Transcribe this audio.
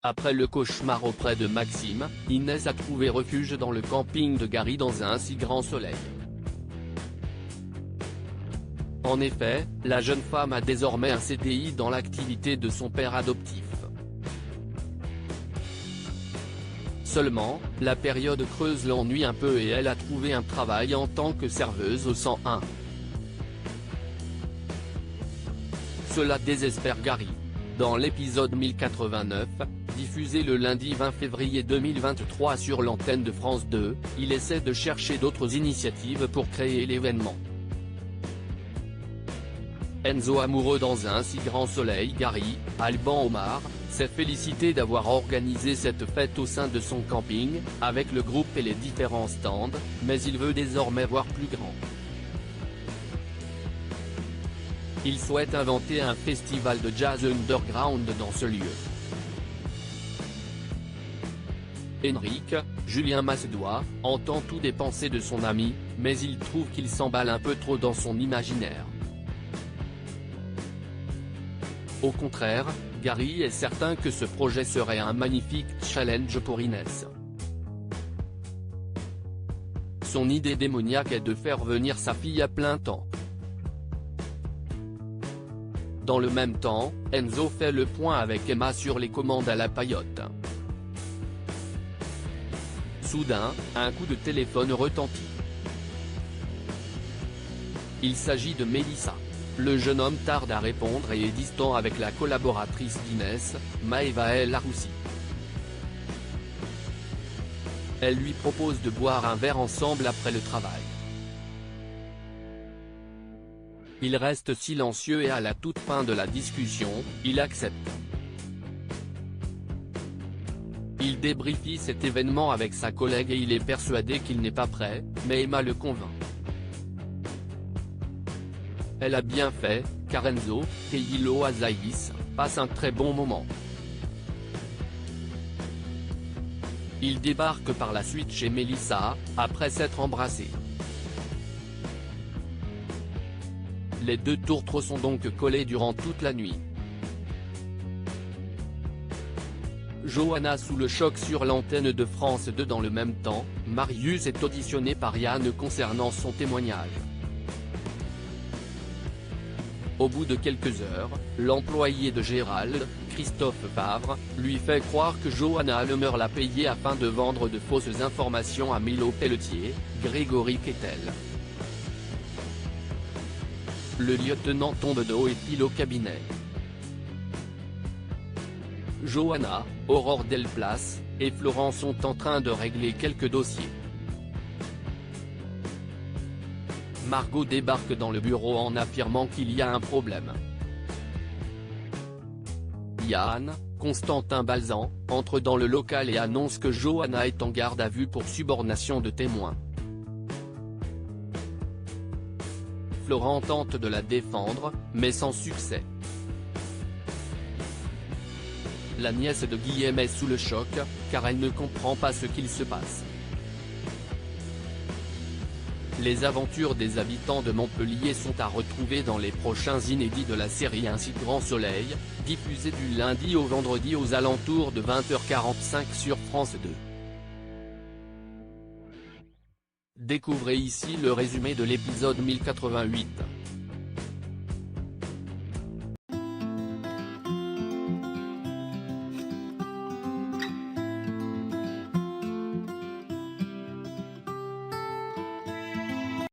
Après le cauchemar auprès de Maxime, Inès a trouvé refuge dans le camping de Gary dans un si grand soleil. En effet, la jeune femme a désormais un CDI dans l'activité de son père adoptif. Seulement, la période creuse l'ennuie un peu et elle a trouvé un travail en tant que serveuse au 101. Cela désespère Gary. Dans l'épisode 1089, diffusé le lundi 20 février 2023 sur l'antenne de France 2, il essaie de chercher d'autres initiatives pour créer l'événement. Enzo, amoureux dans un si grand soleil, Gary, Alban Omar, s'est félicité d'avoir organisé cette fête au sein de son camping, avec le groupe et les différents stands, mais il veut désormais voir plus grand. Il souhaite inventer un festival de jazz underground dans ce lieu. Henrik, Julien Massedois, entend tout dépenser de son ami, mais il trouve qu'il s'emballe un peu trop dans son imaginaire. Au contraire, Gary est certain que ce projet serait un magnifique challenge pour Inès. Son idée démoniaque est de faire venir sa fille à plein temps. Dans le même temps, Enzo fait le point avec Emma sur les commandes à la paillote. Soudain, un coup de téléphone retentit. Il s'agit de Mélissa. Le jeune homme tarde à répondre et est distant avec la collaboratrice d'Inès, Maëva El Aroussi. Elle lui propose de boire un verre ensemble après le travail. Il reste silencieux et à la toute fin de la discussion, il accepte. Il débriefie cet événement avec sa collègue et il est persuadé qu'il n'est pas prêt, mais Emma le convainc. Elle a bien fait, car Enzo, Teilo Azaïs, passe un très bon moment. Il débarque par la suite chez Mélissa, après s'être embrassés. Les deux tourtereaux sont donc collés durant toute la nuit. Johanna sous le choc sur l'antenne de France 2. Dans le même temps, Marius est auditionné par Yann concernant son témoignage. Au bout de quelques heures, l'employé de Gérald, Christophe Favre, lui fait croire que Johanna Lemer l'a payé afin de vendre de fausses informations à Milo Pelletier, Grégory Kettel. Le lieutenant tombe de haut et file au cabinet. Johanna, Aurore Delplace, et Florent sont en train de régler quelques dossiers. Margot débarque dans le bureau en affirmant qu'il y a un problème. Yann, Constantin Balzan, entre dans le local et annonce que Johanna est en garde à vue pour subornation de témoins. Florent tente de la défendre, mais sans succès. La nièce de Guillaume est sous le choc, car elle ne comprend pas ce qu'il se passe. Les aventures des habitants de Montpellier sont à retrouver dans les prochains inédits de la série Un si grand soleil, diffusé du lundi au vendredi aux alentours de 20h45 sur France 2. Découvrez ici le résumé de l'épisode 1088.